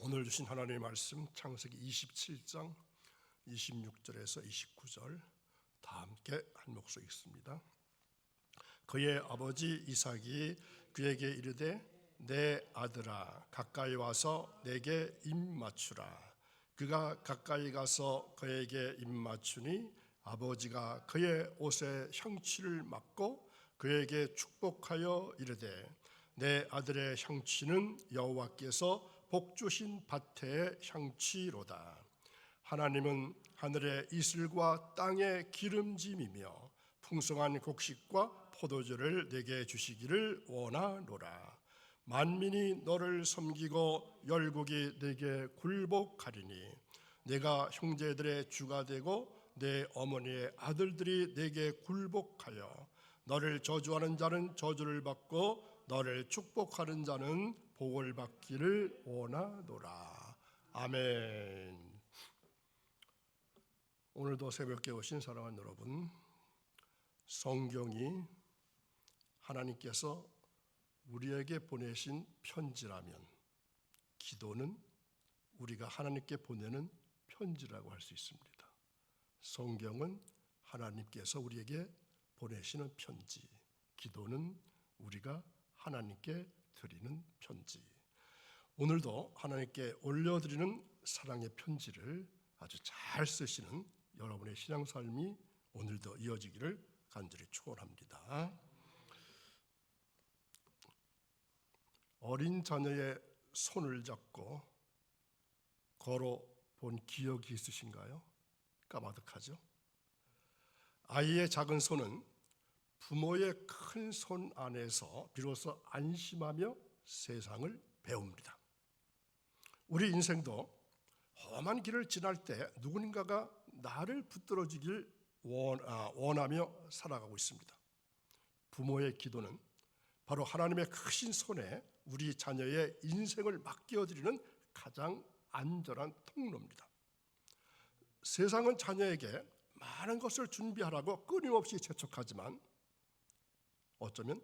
오늘 주신 하나님의 말씀 창세기 27장 26절에서 29절 다 함께 한 목소리 읽습니다. 그의 아버지 이삭이 그에게 이르되 내 아들아 가까이 와서 내게 입 맞추라. 그가 가까이 가서 그에게 입 맞추니 아버지가 그의 옷에 향취를 맡고 그에게 축복하여 이르되 내 아들의 향취는 여호와께서 복 주신 밭의 향취로다. 하나님은 하늘의 이슬과 땅의 기름짐이며 풍성한 곡식과 포도주를 내게 주시기를 원하노라. 만민이 너를 섬기고 열국이 내게 굴복하리니 내가 형제들의 주가 되고 내 어머니의 아들들이 내게 굴복하여 너를 저주하는 자는 저주를 받고 너를 축복하는 자는 복을 받기를 원하노라. 아멘. 오늘도 새벽에 오신 사랑하는 여러분, 성경이 하나님께서 우리에게 보내신 편지라면 기도는 우리가 하나님께 보내는 편지라고 할 수 있습니다. 성경은 하나님께서 우리에게 보내시는 편지, 기도는 우리가 하나님께 드리는 편지. 오늘도 하나님께 올려드리는 사랑의 편지를 아주 잘 쓰시는 여러분의 신앙삶이 오늘도 이어지기를 간절히 축원합니다. 어린 자녀의 손을 잡고 걸어본 기억이 있으신가요? 까마득하죠? 아이의 작은 손은 부모의 큰 손 안에서 비로소 안심하며 세상을 배웁니다. 우리 인생도 험한 길을 지날 때 누군가가 나를 붙들어주길 원하며 살아가고 있습니다. 부모의 기도는 바로 하나님의 크신 손에 우리 자녀의 인생을 맡겨드리는 가장 안전한 통로입니다. 세상은 자녀에게 많은 것을 준비하라고 끊임없이 재촉하지만 어쩌면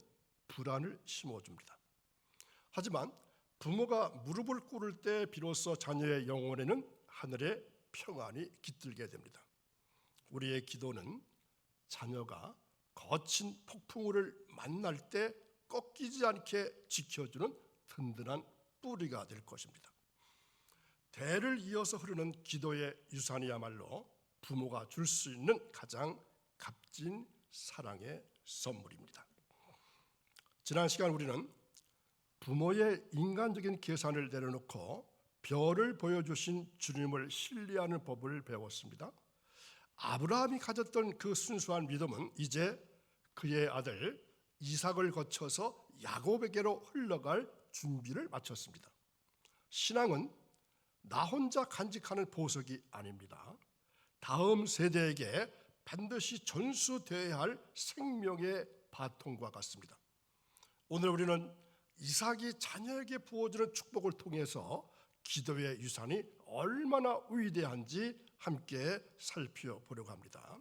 불안을 심어줍니다. 하지만 부모가 무릎을 꿇을 때 비로소 자녀의 영혼에는 하늘의 평안이 깃들게 됩니다. 우리의 기도는 자녀가 거친 폭풍우를 만날 때 꺾이지 않게 지켜주는 든든한 뿌리가 될 것입니다. 대를 이어서 흐르는 기도의 유산이야말로 부모가 줄 수 있는 가장 값진 사랑의 선물입니다. 지난 시간 우리는 부모의 인간적인 계산을 내려놓고 별을 보여주신 주님을 신뢰하는 법을 배웠습니다. 아브라함이 가졌던 그 순수한 믿음은 이제 그의 아들 이삭을 거쳐서 야곱에게로 흘러갈 준비를 마쳤습니다. 신앙은 나 혼자 간직하는 보석이 아닙니다. 다음 세대에게 반드시 전수되어야 할 생명의 바통과 같습니다. 오늘 우리는 이삭이 자녀에게 부어주는 축복을 통해서 기도의 유산이 얼마나 위대한지 함께 살펴보려고 합니다.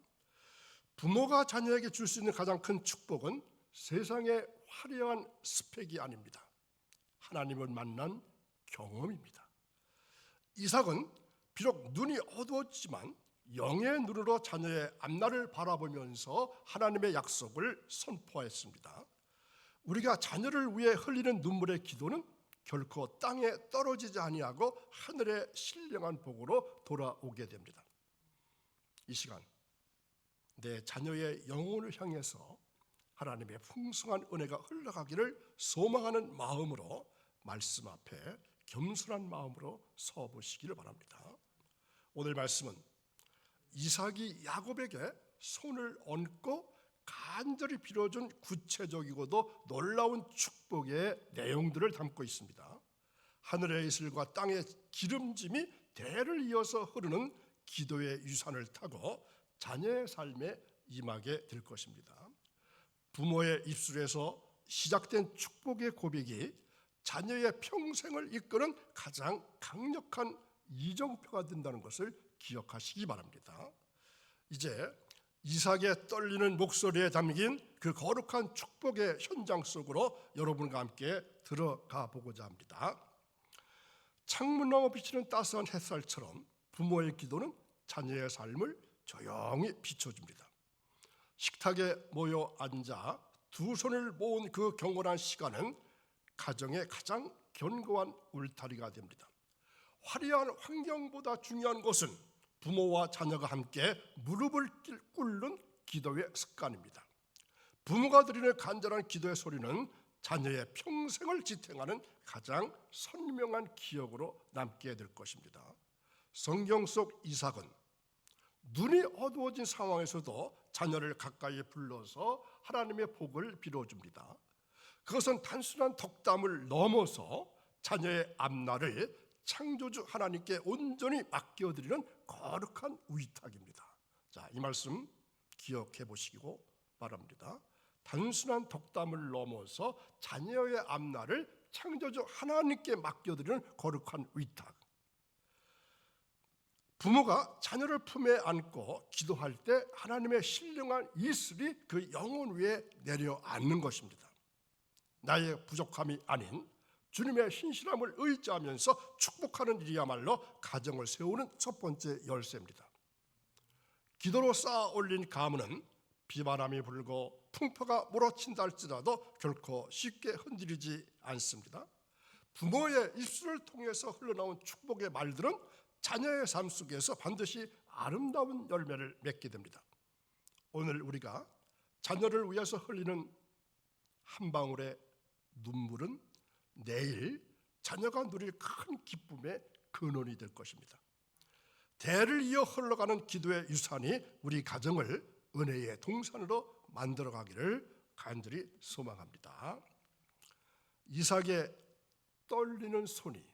부모가 자녀에게 줄 수 있는 가장 큰 축복은 세상의 화려한 스펙이 아닙니다. 하나님을 만난 경험입니다. 이삭은 비록 눈이 어두웠지만 영의 눈으로 자녀의 앞날을 바라보면서 하나님의 약속을 선포했습니다. 우리가 자녀를 위해 흘리는 눈물의 기도는 결코 땅에 떨어지지 아니하고 하늘의 신령한 복으로 돌아오게 됩니다. 이 시간 내 자녀의 영혼을 향해서 하나님의 풍성한 은혜가 흘러가기를 소망하는 마음으로 말씀 앞에 겸손한 마음으로 서보시기를 바랍니다. 오늘 말씀은 이삭이 야곱에게 손을 얹고 간절히 빌어준 구체적이고도 놀라운 축복의 내용들을 담고 있습니다. 하늘의 이슬과 땅의 기름짐이 대를 이어서 흐르는 기도의 유산을 타고 자녀의 삶에 임하게 될 것입니다. 부모의 입술에서 시작된 축복의 고백이 자녀의 평생을 이끄는 가장 강력한 이정표가 된다는 것을 기억하시기 바랍니다. 이제 이삭의 떨리는 목소리에 담긴 그 거룩한 축복의 현장 속으로 여러분과 함께 들어가 보고자 합니다. 창문 너머 비치는 따스한 햇살처럼 부모의 기도는 자녀의 삶을 조용히 비춰줍니다. 식탁에 모여 앉아 두 손을 모은 그 경건한 시간은 가정의 가장 견고한 울타리가 됩니다. 화려한 환경보다 중요한 것은 부모와 자녀가 함께 무릎을 꿇는 기도의 습관입니다. 부모가 드리는 간절한 기도의 소리는 자녀의 평생을 지탱하는 가장 선명한 기억으로 남게 될 것입니다. 성경 속 이삭은 눈이 어두워진 상황에서도 자녀를 가까이 불러서 하나님의 복을 빌어줍니다. 그것은 단순한 덕담을 넘어서 자녀의 앞날을 창조주 하나님께 온전히 맡겨드리는 거룩한 위탁입니다. 자, 이 말씀 기억해 보시고 바랍니다. 단순한 덕담을 넘어서 자녀의 앞날을 창조주 하나님께 맡겨드리는 거룩한 위탁. 부모가 자녀를 품에 안고 기도할 때 하나님의 신령한 이슬이 그 영혼 위에 내려앉는 것입니다. 나의 부족함이 아닌 주님의 신실함을 의지하면서 축복하는 일이야말로 가정을 세우는 첫 번째 열쇠입니다. 기도로 쌓아 올린 가문은 비바람이 불고 풍파가 몰아친다 할지라도 결코 쉽게 흔들리지 않습니다. 부모의 입술을 통해서 흘러나온 축복의 말들은 자녀의 삶 속에서 반드시 아름다운 열매를 맺게 됩니다. 오늘 우리가 자녀를 위해서 흘리는 한 방울의 눈물은 내일 자녀가 누릴 큰 기쁨의 근원이 될 것입니다. 대를 이어 흘러가는 기도의 유산이 우리 가정을 은혜의 동산으로 만들어가기를 간절히 소망합니다. 이삭의 떨리는 손이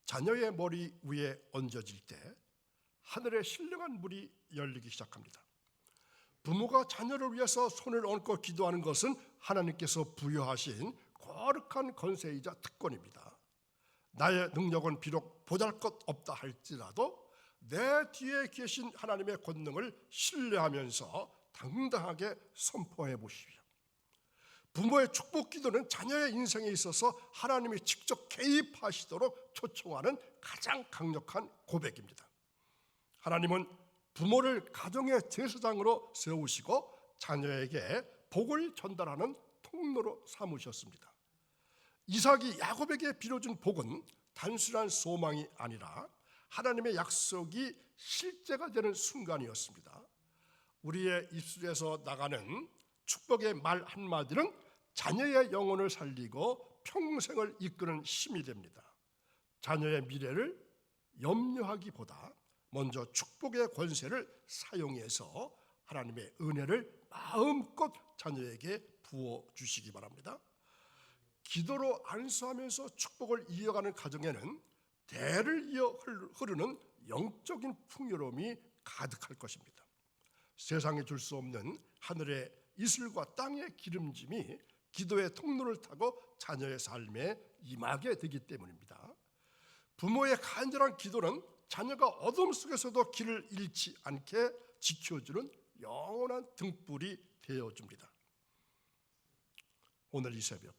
자녀의 머리 위에 얹어질 때 하늘의 신령한 문이 열리기 시작합니다. 부모가 자녀를 위해서 손을 얹고 기도하는 것은 하나님께서 부여하신 거룩한 권세이자 특권입니다. 나의 능력은 비록 보잘것없다 할지라도 내 뒤에 계신 하나님의 권능을 신뢰하면서 당당하게 선포해 보십시오. 부모의 축복 기도는 자녀의 인생에 있어서 하나님이 직접 개입하시도록 초청하는 가장 강력한 고백입니다. 하나님은 부모를 가정의 제사장으로 세우시고 자녀에게 복을 전달하는 통로로 삼으셨습니다. 이삭이 야곱에게 빌어준 복은 단순한 소망이 아니라 하나님의 약속이 실제가 되는 순간이었습니다. 우리의 입술에서 나가는 축복의 말 한마디는 자녀의 영혼을 살리고 평생을 이끄는 힘이 됩니다. 자녀의 미래를 염려하기보다 먼저 축복의 권세를 사용해서 하나님의 은혜를 마음껏 자녀에게 부어주시기 바랍니다. 기도로 안수하면서 축복을 이어가는 가정에는 대를 이어 흐르는 영적인 풍요로움이 가득할 것입니다. 세상에 줄 수 없는 하늘의 이슬과 땅의 기름짐이 기도의 통로를 타고 자녀의 삶에 임하게 되기 때문입니다. 부모의 간절한 기도는 자녀가 어둠 속에서도 길을 잃지 않게 지켜주는 영원한 등불이 되어줍니다. 오늘 이 새벽,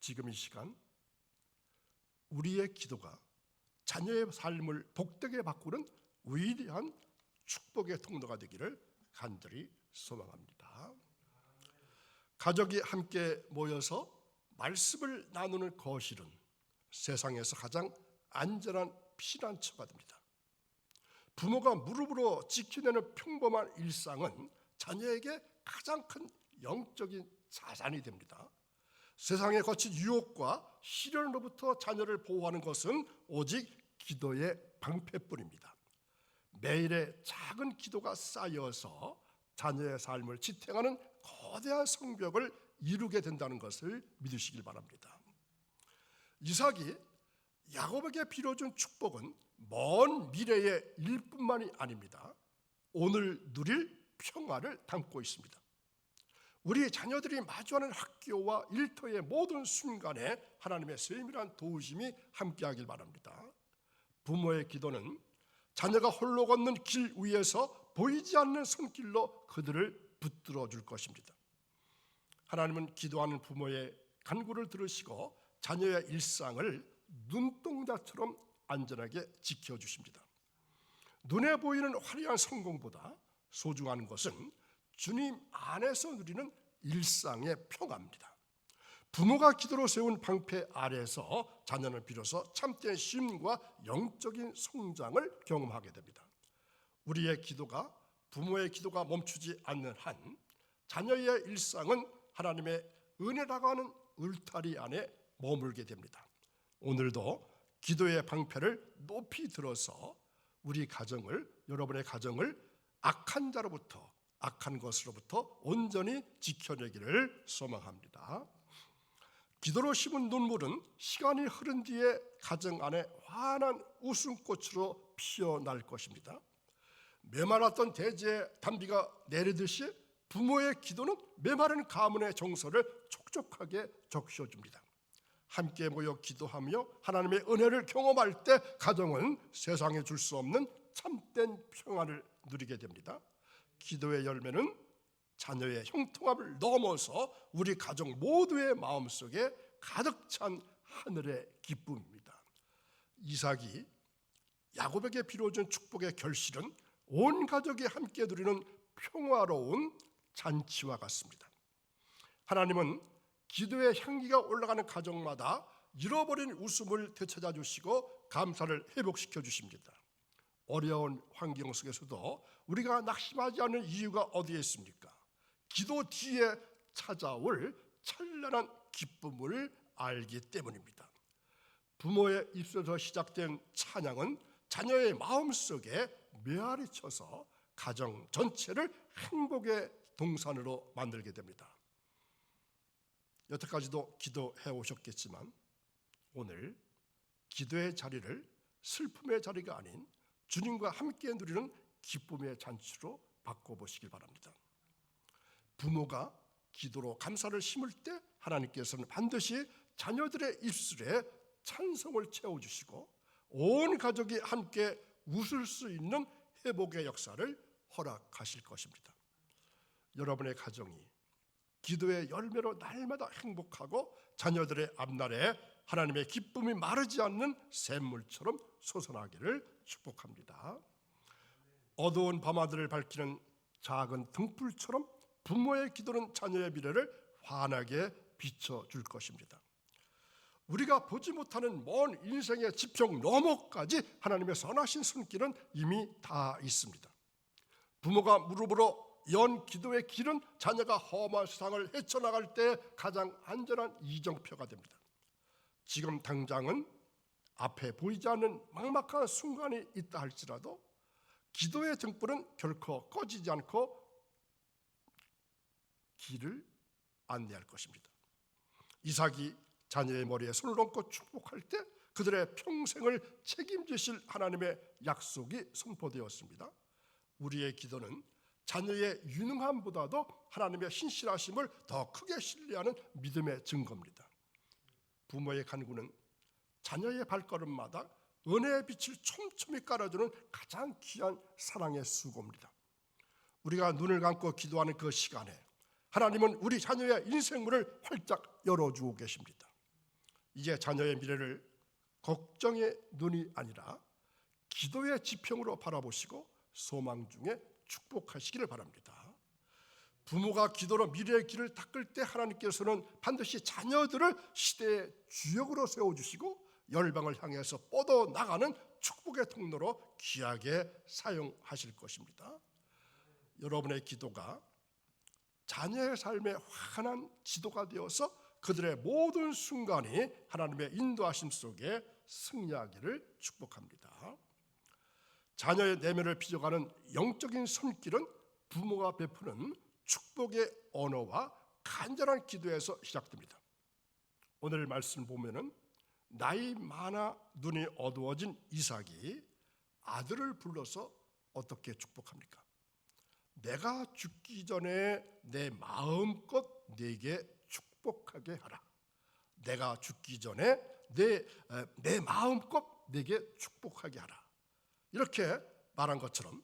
지금 이 시간 우리의 기도가 자녀의 삶을 복되게 바꾸는 위대한 축복의 통로가 되기를 간절히 소망합니다. 가족이 함께 모여서 말씀을 나누는 거실은 세상에서 가장 안전한 피난처가 됩니다. 부모가 무릎으로 지켜내는 평범한 일상은 자녀에게 가장 큰 영적인 자산이 됩니다. 세상에 거친 유혹과 시련으로부터 자녀를 보호하는 것은 오직 기도의 방패뿐입니다. 매일의 작은 기도가 쌓여서 자녀의 삶을 지탱하는 거대한 성벽을 이루게 된다는 것을 믿으시길 바랍니다. 이삭이 야곱에게 빌어준 축복은 먼 미래의 일뿐만이 아닙니다. 오늘 누릴 평화를 담고 있습니다. 우리 자녀들이 마주하는 학교와 일터의 모든 순간에 하나님의 세밀한 도우심이 함께하길 바랍니다. 부모의 기도는 자녀가 홀로 걷는 길 위에서 보이지 않는 손길로 그들을 붙들어 줄 것입니다. 하나님은 기도하는 부모의 간구를 들으시고 자녀의 일상을 눈동자처럼 안전하게 지켜주십니다. 눈에 보이는 화려한 성공보다 소중한 것은 주님 안에서 누리는 일상의 평화입니다. 부모가 기도로 세운 방패 아래에서 자녀는 비로소 참된 쉼과 영적인 성장을 경험하게 됩니다. 우리의 기도가 부모의 기도가 멈추지 않는 한 자녀의 일상은 하나님의 은혜라고 하는 울타리 안에 머물게 됩니다. 오늘도 기도의 방패를 높이 들어서 우리 가정을, 여러분의 가정을 악한 자로부터, 악한 것으로부터 온전히 지켜내기를 소망합니다. 기도로 심은 눈물은 시간이 흐른 뒤에 가정 안에 환한 웃음꽃으로 피어날 것입니다. 메말랐던 대지에 단비가 내리듯이 부모의 기도는 메마른 가문의 정서를 촉촉하게 적셔줍니다. 함께 모여 기도하며 하나님의 은혜를 경험할 때 가정은 세상에 줄 수 없는 참된 평안을 누리게 됩니다. 기도의 열매는 자녀의 형통함을 넘어서 우리 가정 모두의 마음속에 가득 찬 하늘의 기쁨입니다. 이삭이 야곱에게 빌어준 축복의 결실은 온 가족이 함께 누리는 평화로운 잔치와 같습니다. 하나님은 기도의 향기가 올라가는 가정마다 잃어버린 웃음을 되찾아 주시고 감사를 회복시켜 주십니다. 어려운 환경 속에서도 우리가 낙심하지 않는 이유가 어디에 있습니까? 기도 뒤에 찾아올 찬란한 기쁨을 알기 때문입니다. 부모의 입술에서 시작된 찬양은 자녀의 마음속에 메아리 쳐서 가정 전체를 행복의 동산으로 만들게 됩니다. 여태까지도 기도해 오셨겠지만 오늘 기도의 자리를 슬픔의 자리가 아닌 주님과 함께 누리는 기쁨의 잔치로 바꿔보시길 바랍니다. 부모가 기도로 감사를 심을 때 하나님께서는 반드시 자녀들의 입술에 찬송을 채워주시고 온 가족이 함께 웃을 수 있는 회복의 역사를 허락하실 것입니다. 여러분의 가정이 기도의 열매로 날마다 행복하고 자녀들의 앞날에 하나님의 기쁨이 마르지 않는 샘물처럼 솟아나기를 축복합니다. 어두운 밤하늘을 밝히는 작은 등불처럼 부모의 기도는 자녀의 미래를 환하게 비춰줄 것입니다. 우리가 보지 못하는 먼 인생의 지평 너머까지 하나님의 선하신 손길은 이미 다 있습니다. 부모가 무릎으로 연 기도의 길은 자녀가 험한 세상을 헤쳐나갈 때 가장 안전한 이정표가 됩니다. 지금 당장은 앞에 보이지 않는 막막한 순간이 있다 할지라도 기도의 등불은 결코 꺼지지 않고 길을 안내할 것입니다. 이삭이 자녀의 머리에 손을 얹고 축복할 때 그들의 평생을 책임지실 하나님의 약속이 선포되었습니다. 우리의 기도는 자녀의 유능함보다도 하나님의 신실하심을 더 크게 신뢰하는 믿음의 증거입니다. 부모의 간구는 자녀의 발걸음마다 은혜의 빛을 촘촘히 깔아주는 가장 귀한 사랑의 수고입니다. 우리가 눈을 감고 기도하는 그 시간에 하나님은 우리 자녀의 인생문을 활짝 열어주고 계십니다. 이제 자녀의 미래를 걱정의 눈이 아니라 기도의 지평으로 바라보시고 소망 중에 축복하시기를 바랍니다. 부모가 기도로 미래의 길을 닦을 때 하나님께서는 반드시 자녀들을 시대의 주역으로 세워주시고 열방을 향해서 뻗어나가는 축복의 통로로 귀하게 사용하실 것입니다. 여러분의 기도가 자녀의 삶의 환한 지도가 되어서 그들의 모든 순간이 하나님의 인도하심 속에 승리하기를 축복합니다. 자녀의 내면을 빚어가는 영적인 손길은 부모가 베푸는 축복의 언어와 간절한 기도에서 시작됩니다. 오늘 말씀 보면은 나이 많아 눈이 어두워진 이삭이 아들을 불러서 어떻게 축복합니까? 내가 죽기 전에 내 마음껏 네게 축복하게 하라. 내가 죽기 전에 내 마음껏 네게 축복하게 하라. 이렇게 말한 것처럼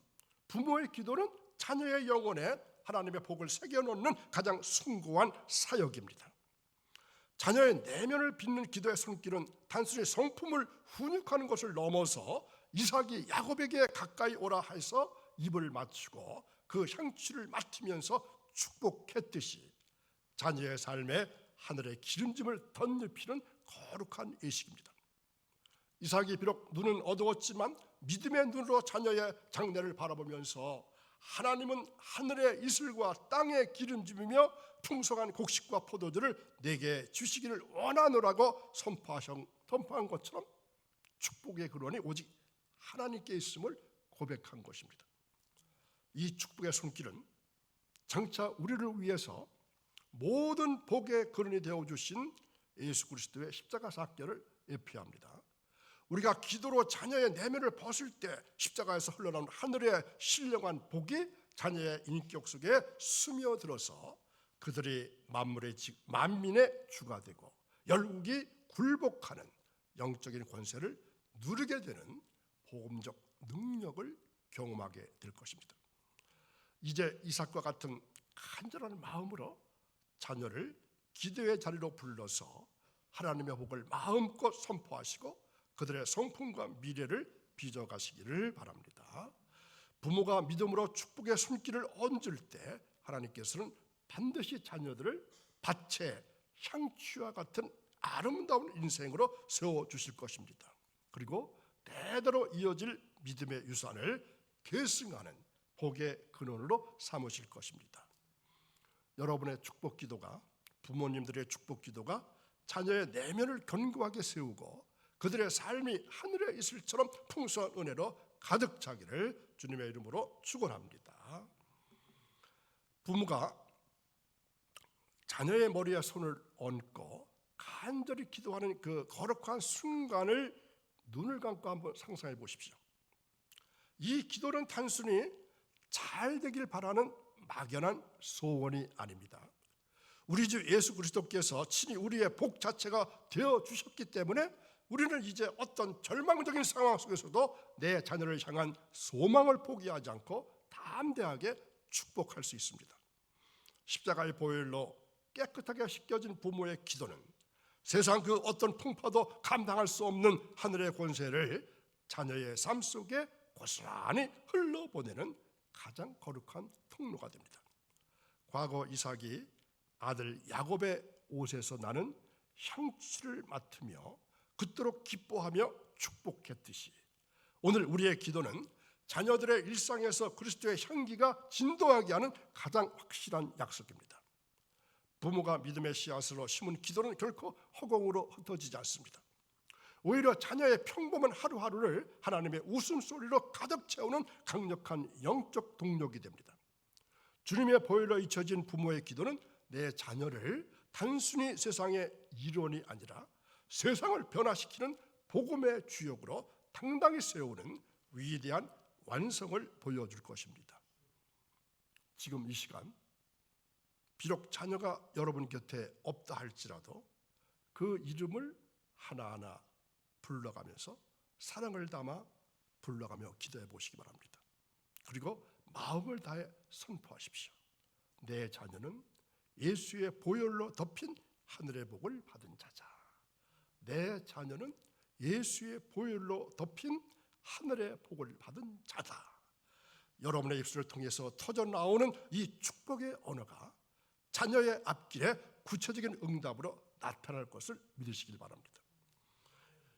부모의 기도는 자녀의 영혼에 하나님의 복을 새겨놓는 가장 숭고한 사역입니다. 자녀의 내면을 빚는 기도의 손길은 단순히 성품을 훈육하는 것을 넘어서 이삭이 야곱에게 가까이 오라 해서 입을 맞추고 그 향취를 맡으면서 축복했듯이 자녀의 삶에 하늘의 기름짐을 덧입히는 거룩한 예식입니다. 이삭이 비록 눈은 어두웠지만 믿음의 눈으로 자녀의 장래를 바라보면서 하나님은 하늘의 이슬과 땅의 기름짐이며 풍성한 곡식과 포도주를 내게 주시기를 원하노라고 선포한 것처럼 축복의 근원이 오직 하나님께 있음을 고백한 것입니다. 이 축복의 손길은 장차 우리를 위해서 모든 복의 근원이 되어주신 예수 그리스도의 십자가 사건을 예표합니다. 우리가 기도로 자녀의 내면을 벗을 때 십자가에서 흘러나오는 하늘의 신령한 복이 자녀의 인격 속에 스며들어서 그들이 만민의 주가 되고 열국이 굴복하는 영적인 권세를 누리게 되는 복음적 능력을 경험하게 될 것입니다. 이제 이삭과 같은 간절한 마음으로 자녀를 기도의 자리로 불러서 하나님의 복을 마음껏 선포하시고 그들의 성품과 미래를 빚어가시기를 바랍니다. 부모가 믿음으로 축복의 손길을 얹을 때 하나님께서는 반드시 자녀들을 밭의 향취와 같은 아름다운 인생으로 세워주실 것입니다. 그리고 대대로 이어질 믿음의 유산을 계승하는 복의 근원으로 삼으실 것입니다. 여러분의 축복 기도가, 부모님들의 축복 기도가 자녀의 내면을 견고하게 세우고 그들의 삶이 하늘의 이슬처럼 풍성한 은혜로 가득 차기를 주님의 이름으로 축원합니다. 부모가 자녀의 머리에 손을 얹고 간절히 기도하는 그 거룩한 순간을 눈을 감고 한번 상상해 보십시오. 이 기도는 단순히 잘 되길 바라는 막연한 소원이 아닙니다. 우리 주 예수 그리스도께서 친히 우리의 복 자체가 되어 주셨기 때문에 우리는 이제 어떤 절망적인 상황 속에서도 내 자녀를 향한 소망을 포기하지 않고 담대하게 축복할 수 있습니다. 십자가의 보혈로 깨끗하게 씻겨진 부모의 기도는 세상 그 어떤 풍파도 감당할 수 없는 하늘의 권세를 자녀의 삶 속에 고스란히 흘러보내는 가장 거룩한 통로가 됩니다. 과거 이삭이 아들 야곱의 옷에서 나는 향취를 맡으며 그토록 기뻐하며 축복했듯이 오늘 우리의 기도는 자녀들의 일상에서 그리스도의 향기가 진동하게 하는 가장 확실한 약속입니다. 부모가 믿음의 씨앗으로 심은 기도는 결코 허공으로 흩어지지 않습니다. 오히려 자녀의 평범한 하루하루를 하나님의 웃음소리로 가득 채우는 강력한 영적 동력이 됩니다. 주님의 보혈로 잊혀진 부모의 기도는 내 자녀를 단순히 세상의 일원이 아니라 세상을 변화시키는 복음의 주역으로 당당히 세우는 위대한 완성을 보여줄 것입니다. 지금 이 시간 비록 자녀가 여러분 곁에 없다 할지라도 그 이름을 하나하나 불러가면서 사랑을 담아 불러가며 기도해 보시기 바랍니다. 그리고 마음을 다해 선포하십시오. 내 자녀는 예수의 보혈로 덮인 하늘의 복을 받은 자자. 내 자녀는 예수의 보혈로 덮인 하늘의 복을 받은 자다. 여러분의 입술을 통해서 터져나오는 이 축복의 언어가 자녀의 앞길에 구체적인 응답으로 나타날 것을 믿으시길 바랍니다.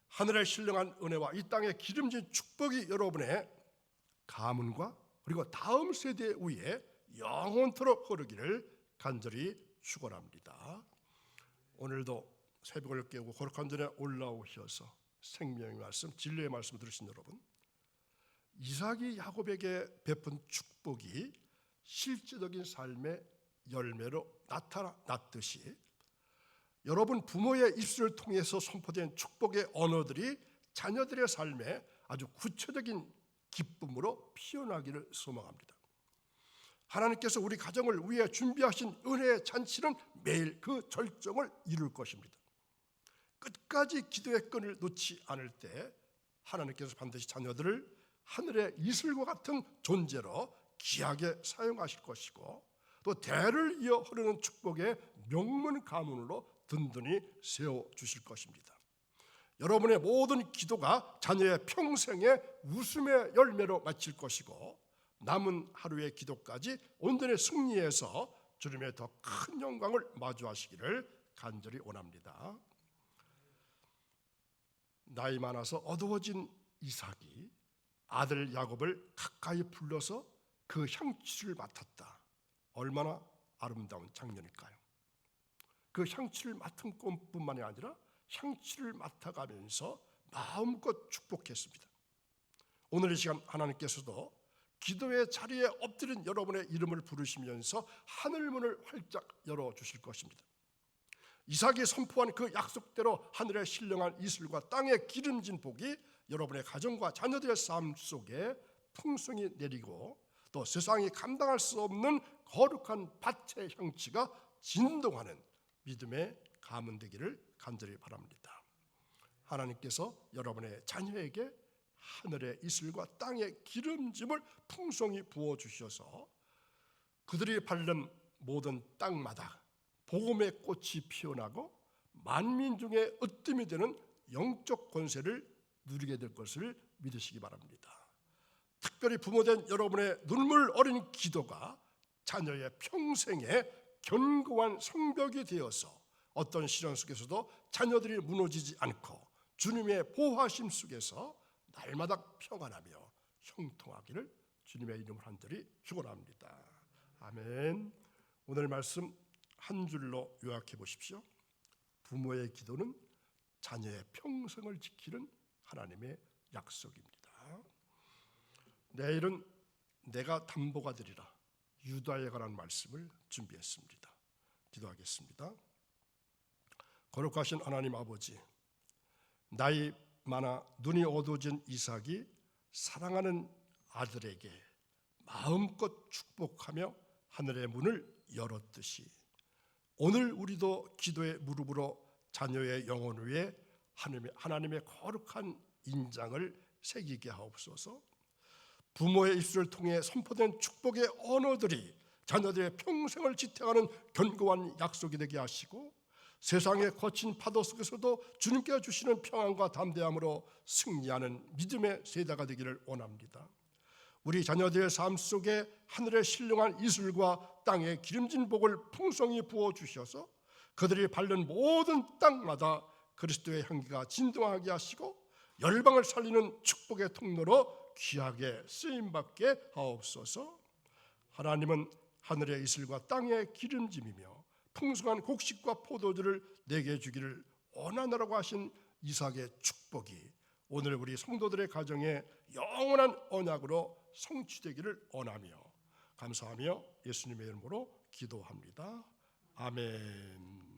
하늘의 신령한 은혜와 이 땅의 기름진 축복이 여러분의 가문과 그리고 다음 세대 위에 영원토록 흐르기를 간절히 축원합니다. 오늘도 새벽을 깨우고 거룩한 전에 올라오셔서 생명의 말씀, 진리의 말씀 들으신 여러분, 이삭이 야곱에게 베푼 축복이 실제적인 삶의 열매로 나타났듯이 여러분 부모의 입술을 통해서 선포된 축복의 언어들이 자녀들의 삶에 아주 구체적인 기쁨으로 피어나기를 소망합니다. 하나님께서 우리 가정을 위해 준비하신 은혜의 잔치는 매일 그 절정을 이룰 것입니다. 끝까지 기도의 끈을 놓지 않을 때 하나님께서 반드시 자녀들을 하늘의 이슬과 같은 존재로 귀하게 사용하실 것이고 또 대를 이어 흐르는 축복의 명문 가문으로 든든히 세워주실 것입니다. 여러분의 모든 기도가 자녀의 평생의 웃음의 열매로 마칠 것이고 남은 하루의 기도까지 온전히 승리해서 주님의 더 큰 영광을 마주하시기를 간절히 원합니다. 나이 많아서 어두워진 이삭이 아들 야곱을 가까이 불러서 그 향취를 맡았다. 얼마나 아름다운 장면일까요? 그 향취를 맡은 것뿐만이 아니라 향취를 맡아가면서 마음껏 축복했습니다. 오늘 이 시간 하나님께서도 기도의 자리에 엎드린 여러분의 이름을 부르시면서 하늘문을 활짝 열어주실 것입니다. 이삭이 선포한 그 약속대로 하늘에 신령한 이슬과 땅에 기름진 복이 여러분의 가정과 자녀들의 삶 속에 풍성히 내리고 또 세상이 감당할 수 없는 거룩한 밭의 향취가 진동하는 믿음의 가문 되기를 간절히 바랍니다. 하나님께서 여러분의 자녀에게 하늘의 이슬과 땅의 기름짐을 풍성히 부어주셔서 그들이 밟는 모든 땅마다 복음의 꽃이 피어나고 만민 중에 으뜸이 되는 영적 권세를 누리게 될 것을 믿으시기 바랍니다. 특별히 부모된 여러분의 눈물 어린 기도가 자녀의 평생에 견고한 성벽이 되어서 어떤 시련 속에서도 자녀들이 무너지지 않고 주님의 보호하심 속에서 날마다 평안하며 형통하기를 주님의 이름으로 간절히 축원합니다. 아멘. 오늘 말씀 한 줄로 요약해 보십시오. 부모의 기도는 자녀의 평생을 지키는 하나님의 약속입니다. 내일은 내가 담보가 되리라 유다에 관한 말씀을 준비했습니다. 기도하겠습니다. 거룩하신 하나님 아버지, 나이 많아 눈이 어두워진 이삭이 사랑하는 아들에게 마음껏 축복하며 하늘의 문을 열었듯이 오늘 우리도 기도의 무릎으로 자녀의 영혼 위에 하나님의 거룩한 인장을 새기게 하옵소서. 부모의 입술을 통해 선포된 축복의 언어들이 자녀들의 평생을 지탱하는 견고한 약속이 되게 하시고 세상의 거친 파도 속에서도 주님께서 주시는 평안과 담대함으로 승리하는 믿음의 세대가 되기를 원합니다. 우리 자녀들의 삶 속에 하늘의 신령한 이슬과 땅의 기름진 복을 풍성히 부어주셔서 그들이 밟는 모든 땅마다 그리스도의 향기가 진동하게 하시고 열방을 살리는 축복의 통로로 귀하게 쓰임받게 하옵소서. 하나님은 하늘의 이슬과 땅의 기름짐이며 풍성한 곡식과 포도주를 내게 주기를 원하노라고 하신 이삭의 축복이 오늘 우리 성도들의 가정에 영원한 언약으로 성취되기를 원하며 감사하며 예수님의 이름으로 기도합니다. 아멘.